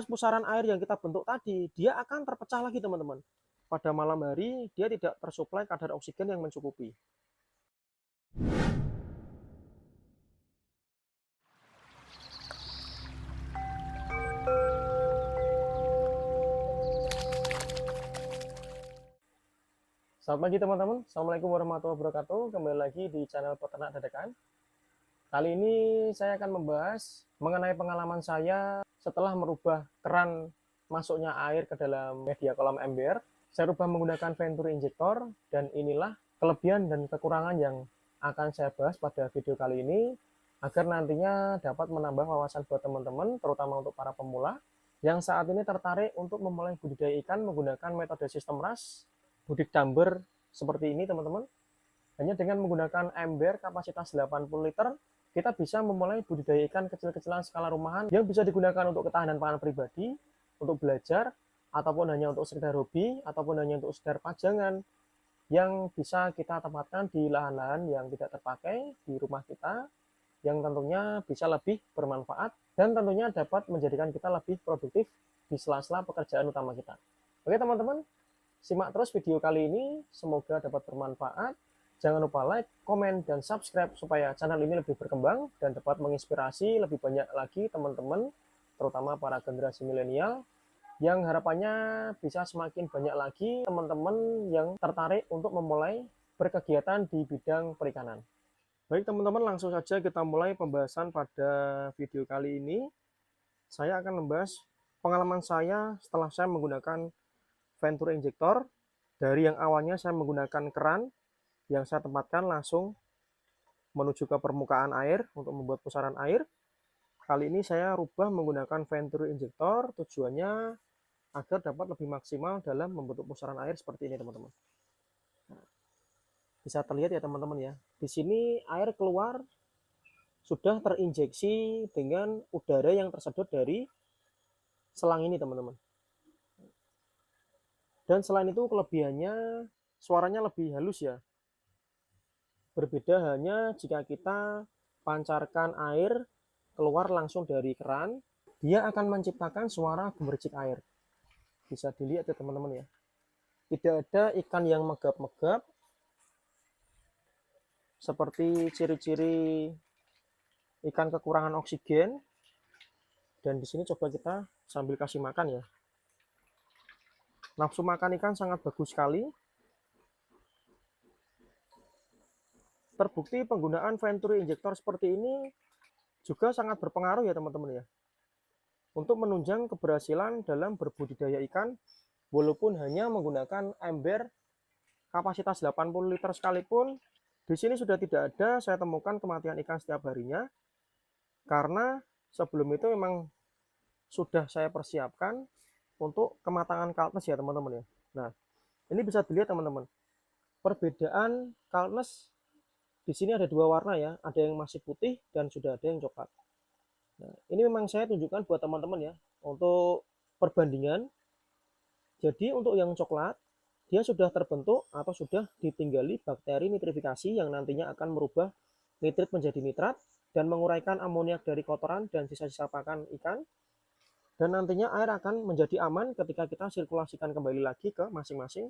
pusaran air yang kita bentuk tadi, dia akan terpecah lagi teman-teman. Pada malam hari, dia tidak tersuplai kadar oksigen yang mencukupi. Selamat pagi teman-teman, Assalamualaikum warahmatullahi wabarakatuh. Kembali lagi di channel Peternak Dadakan. Kali ini saya akan membahas mengenai pengalaman saya setelah merubah keran masuknya air ke dalam media kolam ember. Saya rubah menggunakan Venturi Injector, dan inilah kelebihan dan kekurangan yang akan saya bahas pada video kali ini, agar nantinya dapat menambah wawasan buat teman-teman, terutama untuk para pemula yang saat ini tertarik untuk memulai budidaya ikan menggunakan metode sistem RAS, budik dumber seperti ini teman-teman. Hanya dengan menggunakan ember kapasitas 80 liter, kita bisa memulai budidaya ikan kecil-kecilan skala rumahan yang bisa digunakan untuk ketahanan pangan pribadi, untuk belajar, ataupun hanya untuk sekedar hobi, ataupun hanya untuk sekedar pajangan yang bisa kita tempatkan di lahan-lahan yang tidak terpakai di rumah kita, yang tentunya bisa lebih bermanfaat dan tentunya dapat menjadikan kita lebih produktif di sela-sela pekerjaan utama kita. Oke teman-teman, simak terus video kali ini, semoga dapat bermanfaat. Jangan lupa like, komen, dan subscribe supaya channel ini lebih berkembang dan dapat menginspirasi lebih banyak lagi teman-teman, terutama para generasi milenial, yang harapannya bisa semakin banyak lagi teman-teman yang tertarik untuk memulai berkegiatan di bidang perikanan. Baik teman-teman, langsung saja kita mulai pembahasan pada video kali ini. Saya akan membahas pengalaman saya setelah saya menggunakan Venturi Injector. Dari yang awalnya saya menggunakan keran yang saya tempatkan langsung menuju ke permukaan air untuk membuat pusaran air. Kali ini saya rubah menggunakan Venturi Injector, tujuannya agar dapat lebih maksimal dalam membentuk pusaran air seperti ini teman-teman. Bisa terlihat ya teman-teman ya. Di sini air keluar sudah terinjeksi dengan udara yang tersedot dari selang ini teman-teman. Dan selain itu kelebihannya suaranya lebih halus ya. Berbeda hanya jika kita pancarkan air keluar langsung dari keran, dia akan menciptakan suara gemercik air. Bisa dilihat ya teman-teman ya. Tidak ada ikan yang megap-megap seperti ciri-ciri ikan kekurangan oksigen. Dan di sini coba kita sambil kasih makan ya. Nafsu makan ikan sangat bagus sekali. Terbukti penggunaan Venturi Injector seperti ini juga sangat berpengaruh ya teman-teman ya, untuk menunjang keberhasilan dalam berbudidaya ikan, walaupun hanya menggunakan ember kapasitas 80 liter sekalipun. Di sini sudah tidak ada saya temukan kematian ikan setiap harinya, karena sebelum itu memang sudah saya persiapkan untuk kematangan cultness ya teman-teman ya. Nah, ini bisa dilihat teman-teman. Perbedaan cultness di sini ada dua warna ya, ada yang masih putih dan sudah ada yang coklat. Nah, ini memang saya tunjukkan buat teman-teman ya, untuk perbandingan. Jadi untuk yang coklat, dia sudah terbentuk atau sudah ditinggali bakteri nitrifikasi yang nantinya akan merubah nitrit menjadi nitrat dan menguraikan amoniak dari kotoran dan sisa-sisa pakan ikan. Dan nantinya air akan menjadi aman ketika kita sirkulasikan kembali lagi ke masing-masing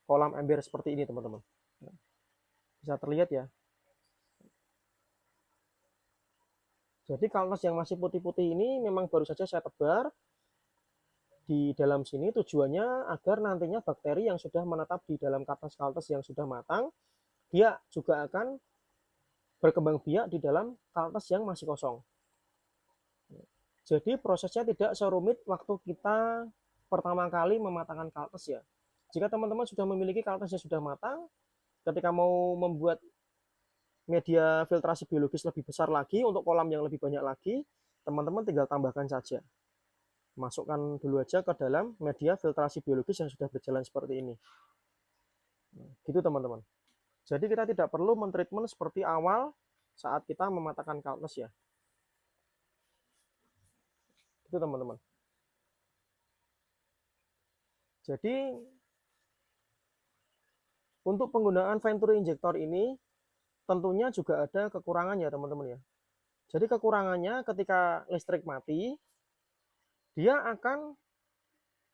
kolam ember seperti ini teman-teman. Bisa terlihat ya. Jadi cultness yang masih putih-putih ini memang baru saja saya tebar di dalam sini, tujuannya agar nantinya bakteri yang sudah menetap di dalam cultness yang sudah matang, dia juga akan berkembang biak di dalam cultness yang masih kosong. Jadi prosesnya tidak serumit waktu kita pertama kali mematangkan cultness ya. Jika teman-teman sudah memiliki cultness yang sudah matang, ketika mau membuat media filtrasi biologis lebih besar lagi untuk kolam yang lebih banyak lagi, teman-teman tinggal tambahkan saja. Masukkan dulu aja ke dalam media filtrasi biologis yang sudah berjalan seperti ini. Gitu teman-teman. Jadi kita tidak perlu mentreatment seperti awal saat kita mematangkan cultness ya. Itu teman-teman. Jadi untuk penggunaan Venturi Injector ini tentunya juga ada kekurangannya teman-teman ya. Jadi kekurangannya ketika listrik mati, dia akan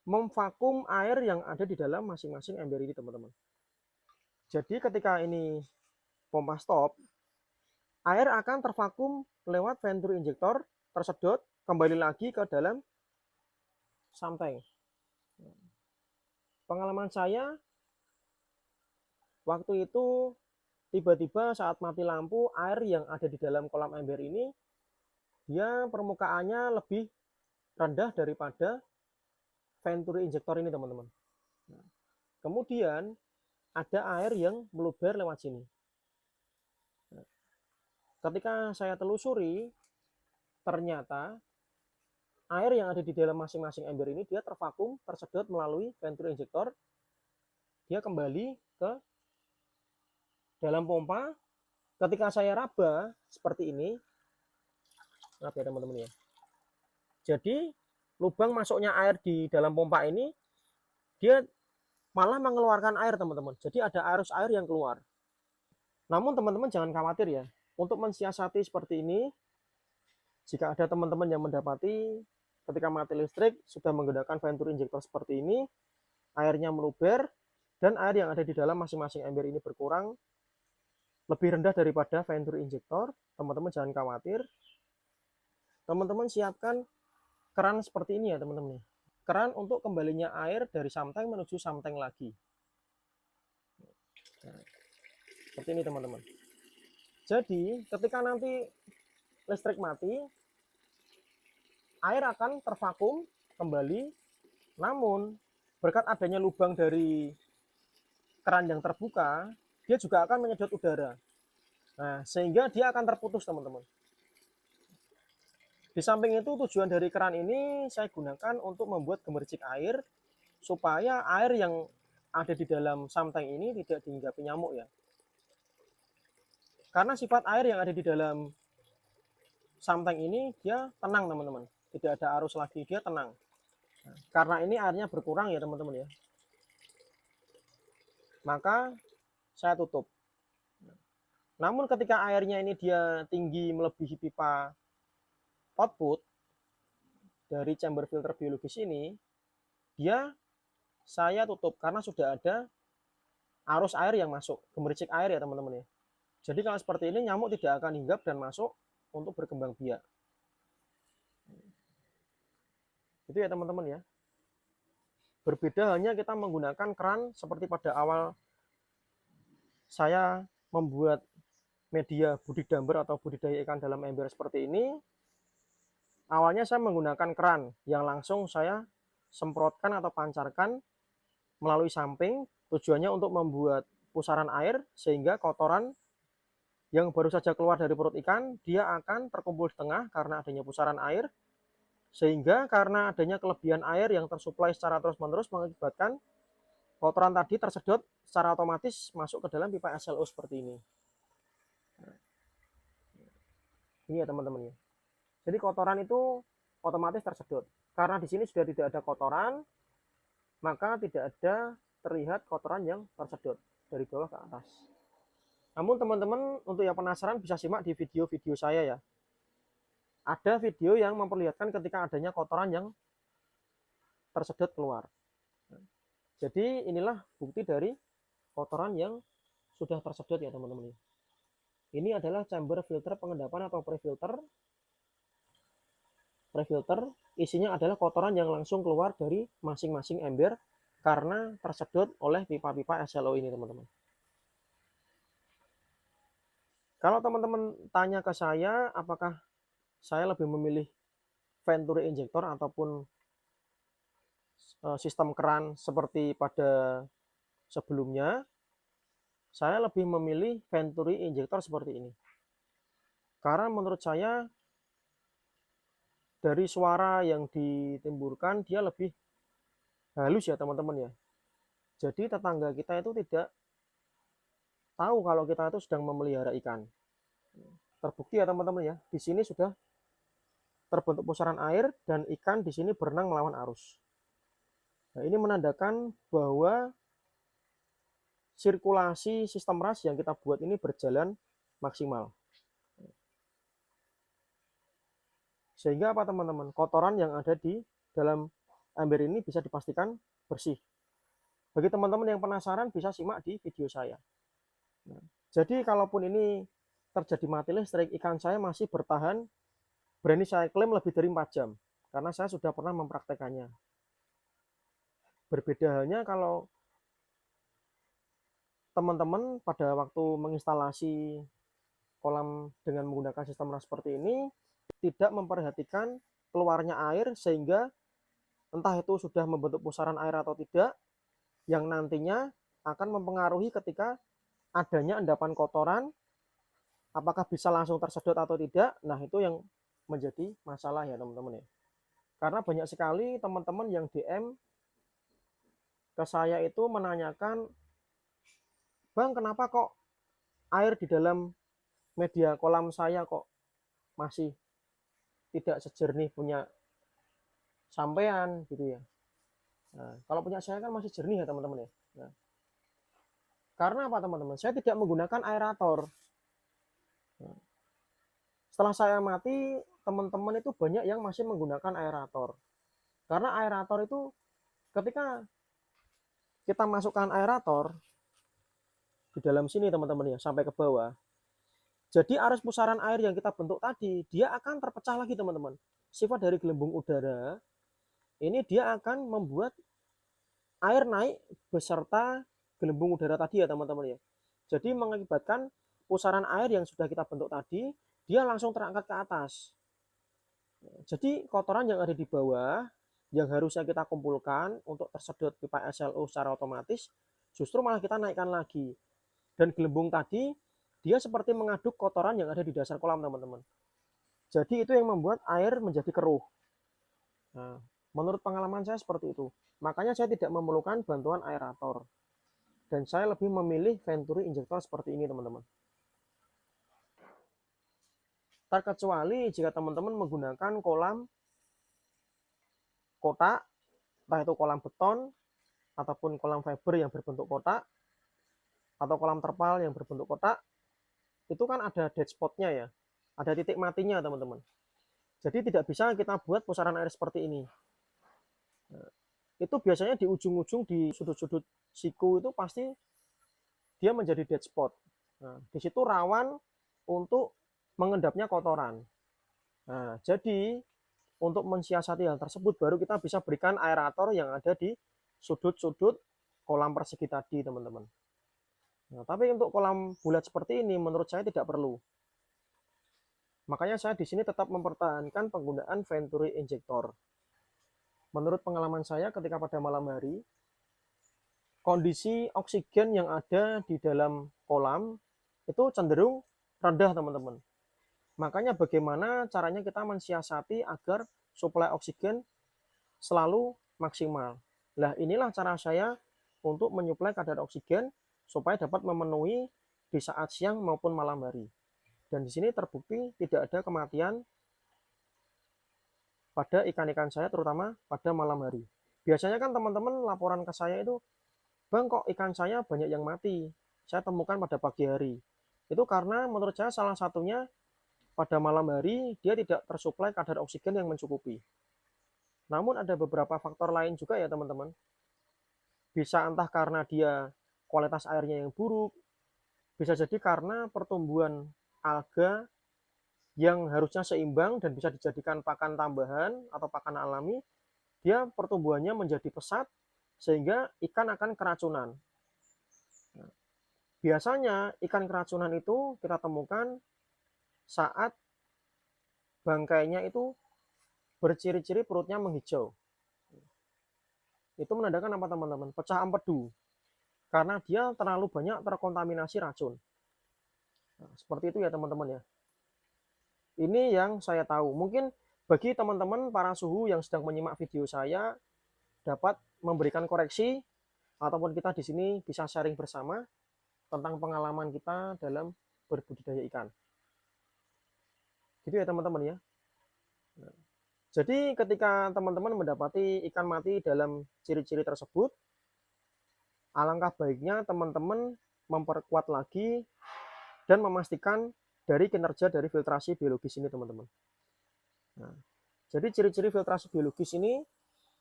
memvakum air yang ada di dalam masing-masing ember ini, teman-teman. Jadi ketika ini pompa stop, air akan tervakum lewat venturi injektor, tersedot kembali lagi ke dalam samteng. Pengalaman saya waktu itu, tiba-tiba saat mati lampu, air yang ada di dalam kolam ember ini, dia permukaannya lebih rendah daripada venturi injektor ini, teman-teman. Nah, kemudian ada air yang meluber lewat sini. Nah, ketika saya telusuri, ternyata air yang ada di dalam masing-masing ember ini dia tervakum, tersedot melalui venturi injektor, dia kembali ke dalam pompa. Ketika saya raba seperti ini, maaf ya teman-teman ya. Jadi lubang masuknya air di dalam pompa ini dia malah mengeluarkan air, teman-teman. Jadi ada arus air yang keluar. Namun teman-teman jangan khawatir ya. Untuk mensiasati seperti ini, jika ada teman-teman yang mendapati ketika mati listrik sudah menggunakan venturi injektor seperti ini, airnya meluber dan air yang ada di dalam masing-masing ember ini berkurang lebih rendah daripada venturi injektor, teman-teman jangan khawatir. Teman-teman siapkan keran seperti ini ya, teman-teman. Keran untuk kembalinya air dari samteng menuju samteng lagi. Nah, seperti ini teman-teman. Jadi ketika nanti listrik mati, air akan tervakum kembali, namun berkat adanya lubang dari keran yang terbuka, dia juga akan menyedot udara. Nah, sehingga dia akan terputus, teman-teman. Di samping itu, tujuan dari keran ini saya gunakan untuk membuat gemercik air, supaya air yang ada di dalam samteng ini tidak dihinggapi nyamuk ya. Karena sifat air yang ada di dalam samteng ini, dia tenang, teman-teman. Tidak ada arus lagi, dia tenang. Nah, karena ini airnya berkurang ya, teman-teman ya. Maka saya tutup. Namun ketika airnya ini dia tinggi melebihi pipa output dari chamber filter biologis ini, saya tutup karena sudah ada arus air yang masuk, gemericik air ya teman-teman ya. Jadi kalau seperti ini nyamuk tidak akan hinggap dan masuk untuk berkembang biak. Itu ya teman-teman ya. Berbeda hanya kita menggunakan keran seperti pada awal saya membuat media budidamber atau budidaya ikan dalam ember seperti ini. Awalnya saya menggunakan keran yang langsung saya semprotkan atau pancarkan melalui samping, tujuannya untuk membuat pusaran air sehingga kotoran yang baru saja keluar dari perut ikan dia akan terkumpul di tengah karena adanya pusaran air, sehingga karena adanya kelebihan air yang tersuplai secara terus-menerus mengakibatkan kotoran tadi tersedot secara otomatis masuk ke dalam pipa SLO seperti ini. Ini ya teman-teman ya. Jadi kotoran itu otomatis tersedot. Karena di sini sudah tidak ada kotoran, maka tidak ada terlihat kotoran yang tersedot dari bawah ke atas. Namun teman-teman untuk yang penasaran bisa simak di video-video saya ya. Ada video yang memperlihatkan ketika adanya kotoran yang tersedot keluar. Jadi inilah bukti dari kotoran yang sudah tersedot ya teman-teman. Ini adalah chamber filter pengendapan atau pre-filter. Pre-filter isinya adalah kotoran yang langsung keluar dari masing-masing ember karena tersedot oleh pipa-pipa SLO ini teman-teman. Kalau teman-teman tanya ke saya apakah saya lebih memilih venturi injektor ataupun sistem keran seperti pada sebelumnya, saya lebih memilih venturi injektor seperti ini. Karena menurut saya dari suara yang ditimbulkan dia lebih halus ya teman-teman ya. Jadi tetangga kita itu tidak tahu kalau kita itu sedang memelihara ikan. Terbukti ya teman-teman ya, di sini sudah terbentuk pusaran air dan ikan di sini berenang melawan arus. Nah, ini menandakan bahwa sirkulasi sistem ras yang kita buat ini berjalan maksimal. Sehingga apa teman-teman? Kotoran yang ada di dalam ember ini bisa dipastikan bersih. Bagi teman-teman yang penasaran bisa simak di video saya. Nah, jadi kalaupun ini terjadi mati listrik, ikan saya masih bertahan, berani saya klaim lebih dari 4 jam. Karena saya sudah pernah mempraktekannya. Berbeda halnya kalau teman-teman pada waktu menginstalasi kolam dengan menggunakan sistem seperti ini, tidak memperhatikan keluarnya air sehingga entah itu sudah membentuk pusaran air atau tidak, yang nantinya akan mempengaruhi ketika adanya endapan kotoran, apakah bisa langsung tersedot atau tidak. Nah, itu yang menjadi masalah ya teman-teman ya. Karena banyak sekali teman-teman yang DM ke saya itu menanyakan, Bang, kenapa kok air di dalam media kolam saya kok masih tidak sejernih punya sampean gitu ya. Nah, kalau punya saya kan masih jernih ya teman-teman ya. Nah, karena apa teman-teman? Saya tidak menggunakan aerator. Nah, setelah saya mati, teman-teman itu banyak yang masih menggunakan aerator. Karena aerator itu ketika kita masukkan aerator di dalam sini teman-teman ya, sampai ke bawah. Jadi arus pusaran air yang kita bentuk tadi, dia akan terpecah lagi teman-teman. Sifat dari gelembung udara, ini dia akan membuat air naik beserta gelembung udara tadi ya teman-teman ya. Jadi mengakibatkan pusaran air yang sudah kita bentuk tadi, dia langsung terangkat ke atas. Jadi kotoran yang ada di bawah, yang harusnya kita kumpulkan untuk tersedot pipa SLO secara otomatis, justru malah kita naikkan lagi. Dan gelembung tadi, dia seperti mengaduk kotoran yang ada di dasar kolam teman-teman. Jadi itu yang membuat air menjadi keruh. Nah, menurut pengalaman saya seperti itu. Makanya saya tidak memerlukan bantuan aerator. Dan saya lebih memilih Venturi injektor seperti ini teman-teman. Terkecuali jika teman-teman menggunakan kolam kotak, entah itu kolam beton, ataupun kolam fiber yang berbentuk kotak, atau kolam terpal yang berbentuk kotak, itu kan ada dead spot-nya ya. Ada titik matinya teman-teman. Jadi tidak bisa kita buat pusaran air seperti ini. Nah, itu biasanya di ujung-ujung di sudut-sudut siku itu pasti dia menjadi dead spot. Nah, di situ rawan untuk mengendapnya kotoran. Nah, jadi untuk mensiasati hal tersebut baru kita bisa berikan aerator yang ada di sudut-sudut kolam persegi tadi, teman-teman. Nah, tapi untuk kolam bulat seperti ini menurut saya tidak perlu. Makanya saya di sini tetap mempertahankan penggunaan Venturi injektor. Menurut pengalaman saya ketika pada malam hari, kondisi oksigen yang ada di dalam kolam itu cenderung rendah teman-teman. Makanya bagaimana caranya kita mensiasati agar suplai oksigen selalu maksimal. Nah, inilah cara saya untuk menyuplai kadar oksigen supaya dapat memenuhi di saat siang maupun malam hari. Dan di sini terbukti tidak ada kematian pada ikan-ikan saya, terutama pada malam hari. Biasanya kan teman-teman laporan ke saya itu, Bang, kok ikan saya banyak yang mati? Saya temukan pada pagi hari. Itu karena menurut saya salah satunya pada malam hari dia tidak tersuplai kadar oksigen yang mencukupi. Namun ada beberapa faktor lain juga ya teman-teman. Bisa entah karena dia kualitas airnya yang buruk, bisa jadi karena pertumbuhan alga yang harusnya seimbang dan bisa dijadikan pakan tambahan atau pakan alami, dia pertumbuhannya menjadi pesat sehingga ikan akan keracunan. Nah, biasanya ikan keracunan itu kita temukan saat bangkainya itu berciri-ciri perutnya menghijau. Itu menandakan apa teman-teman? Pecah empedu. Karena dia terlalu banyak terkontaminasi racun. Nah, seperti itu ya teman-teman ya. Ini yang saya tahu. Mungkin bagi teman-teman para suhu yang sedang menyimak video saya dapat memberikan koreksi ataupun kita di sini bisa sharing bersama tentang pengalaman kita dalam berbudidaya ikan. Gitu ya teman-teman ya. Nah, jadi ketika teman-teman mendapati ikan mati dalam ciri-ciri tersebut, alangkah baiknya teman-teman memperkuat lagi dan memastikan dari kinerja dari filtrasi biologis ini teman-teman. Nah, jadi ciri-ciri filtrasi biologis ini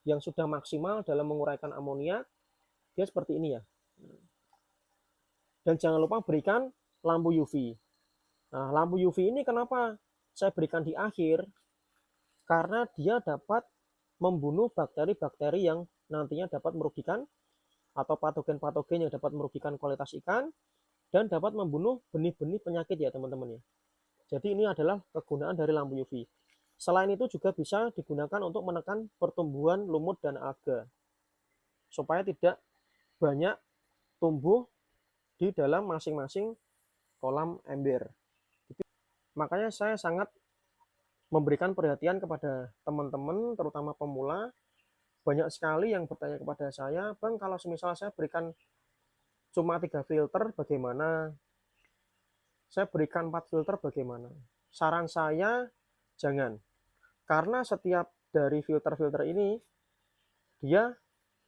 yang sudah maksimal dalam menguraikan amonia, dia seperti ini ya. Dan jangan lupa berikan lampu UV. Nah, lampu UV ini kenapa saya berikan di akhir? Karena dia dapat membunuh bakteri-bakteri yang nantinya dapat merugikan, atau patogen-patogen yang dapat merugikan kualitas ikan, dan dapat membunuh benih-benih penyakit ya teman-teman ya. Jadi ini adalah kegunaan dari lampu UV. Selain itu juga bisa digunakan untuk menekan pertumbuhan lumut dan alga, supaya tidak banyak tumbuh di dalam masing-masing kolam ember. Makanya saya sangat memberikan perhatian kepada teman-teman, terutama pemula. Banyak sekali yang bertanya kepada saya, Bang, kalau semisal saya berikan cuma 3 filter bagaimana? Saya berikan 4 filter bagaimana? Saran saya, jangan. Karena setiap dari filter-filter ini, dia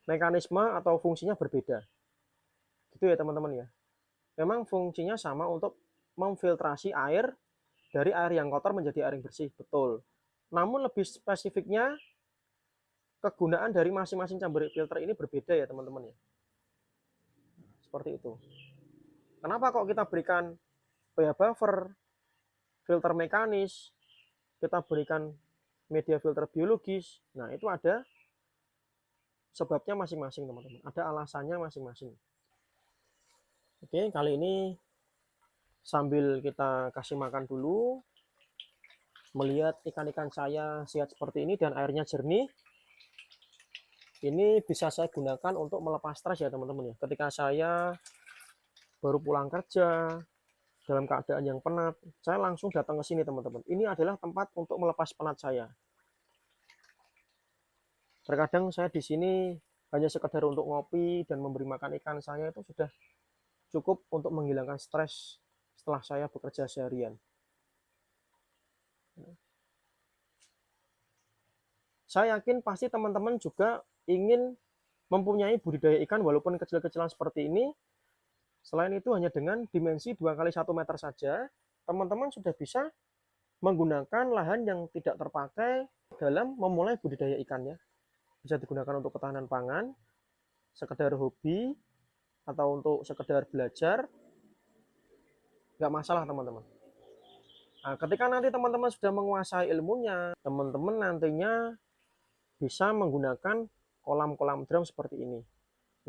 mekanisme atau fungsinya berbeda. Gitu ya teman-teman ya. Memang fungsinya sama untuk memfiltrasi air dari air yang kotor menjadi air yang bersih, betul. Namun lebih spesifiknya, kegunaan dari masing-masing chamber filter ini berbeda ya teman-teman ya. Seperti itu. Kenapa kok kita berikan pH buffer, filter mekanis, kita berikan media filter biologis? Nah, itu ada sebabnya masing-masing teman-teman. Ada alasannya masing-masing. Oke, kali ini sambil kita kasih makan dulu, melihat ikan-ikan saya sehat seperti ini dan airnya jernih, ini bisa saya gunakan untuk melepas stres ya teman-teman ya. Ketika saya baru pulang kerja dalam keadaan yang penat, saya langsung datang ke sini teman-teman. Ini adalah tempat untuk melepas penat saya. Terkadang saya di sini hanya sekedar untuk ngopi dan memberi makan ikan saya, itu sudah cukup untuk menghilangkan stres setelah saya bekerja seharian. Saya yakin pasti teman-teman juga ingin mempunyai budidaya ikan walaupun kecil-kecilan seperti ini. Selain itu, hanya dengan dimensi 2 kali 1 meter saja, teman-teman sudah bisa menggunakan lahan yang tidak terpakai dalam memulai budidaya ikannya. Bisa digunakan untuk ketahanan pangan, sekedar hobi, atau untuk sekedar belajar, nggak masalah teman-teman. Nah, ketika nanti teman-teman sudah menguasai ilmunya, teman-teman nantinya bisa menggunakan kolam-kolam drum seperti ini.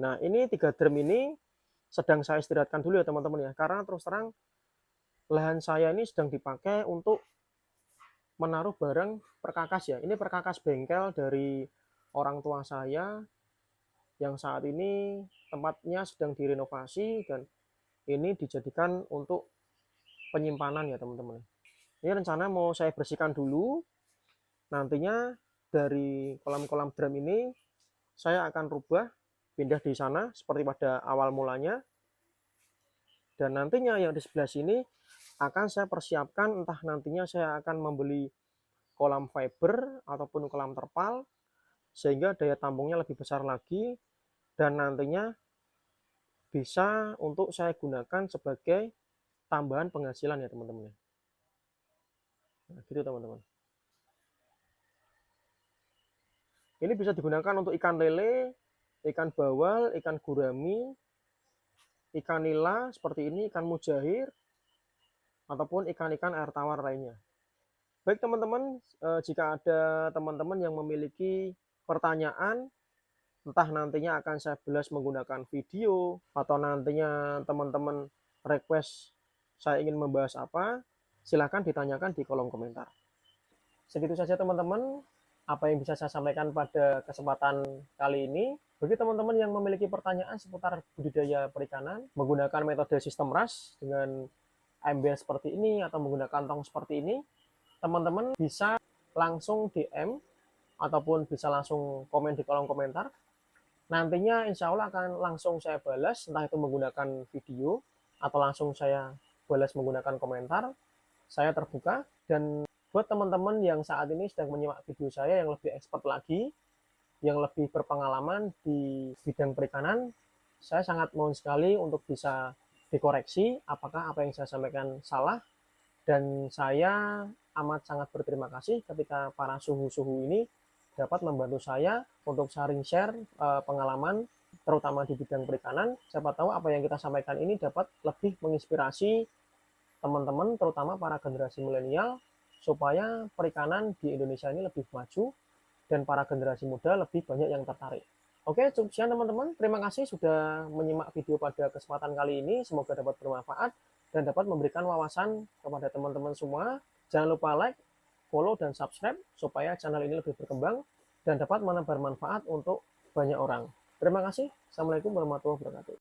Nah, ini 3 drum ini sedang saya istirahatkan dulu ya teman-teman ya, karena terus terang lahan saya ini sedang dipakai untuk menaruh barang perkakas ya. Ini perkakas bengkel dari orang tua saya yang saat ini tempatnya sedang direnovasi dan ini dijadikan untuk penyimpanan ya teman-teman. Ini rencana mau saya bersihkan dulu. Nantinya dari kolam-kolam drum ini saya akan rubah, pindah di sana seperti pada awal mulanya. Dan nantinya yang di sebelah sini akan saya persiapkan, entah nantinya saya akan membeli kolam fiber ataupun kolam terpal sehingga daya tampungnya lebih besar lagi dan nantinya bisa untuk saya gunakan sebagai tambahan penghasilan ya teman-teman. Nah, gitu teman-teman. Ini bisa digunakan untuk ikan lele, ikan bawal, ikan gurami, ikan nila seperti ini, ikan mujair, ataupun ikan-ikan air tawar lainnya. Baik teman-teman, jika ada teman-teman yang memiliki pertanyaan, entah nantinya akan saya belas menggunakan video, atau nantinya teman-teman request saya ingin membahas apa, silahkan ditanyakan di kolom komentar. Segitu saja teman-teman, apa yang bisa saya sampaikan pada kesempatan kali ini. Bagi teman-teman yang memiliki pertanyaan seputar budidaya perikanan, menggunakan metode sistem RAS dengan ember seperti ini, atau menggunakan tong seperti ini, teman-teman bisa langsung DM, ataupun bisa langsung komen di kolom komentar. Nantinya insya Allah akan langsung saya balas, entah itu menggunakan video, atau langsung saya balas menggunakan komentar. Saya terbuka. Dan buat teman-teman yang saat ini sedang menyimak video saya yang lebih expert lagi, yang lebih berpengalaman di bidang perikanan, saya sangat mohon sekali untuk bisa dikoreksi apakah apa yang saya sampaikan salah. Dan saya amat sangat berterima kasih ketika para suhu-suhu ini dapat membantu saya untuk sharing share pengalaman terutama di bidang perikanan. Siapa tahu apa yang kita sampaikan ini dapat lebih menginspirasi teman-teman terutama para generasi milenial supaya perikanan di Indonesia ini lebih maju dan para generasi muda lebih banyak yang tertarik. Oke, cukup sekian teman-teman. Terima kasih sudah menyimak video pada kesempatan kali ini. Semoga dapat bermanfaat dan dapat memberikan wawasan kepada teman-teman semua. Jangan lupa like, follow, dan subscribe supaya channel ini lebih berkembang dan dapat menebar manfaat untuk banyak orang. Terima kasih. Assalamualaikum warahmatullahi wabarakatuh.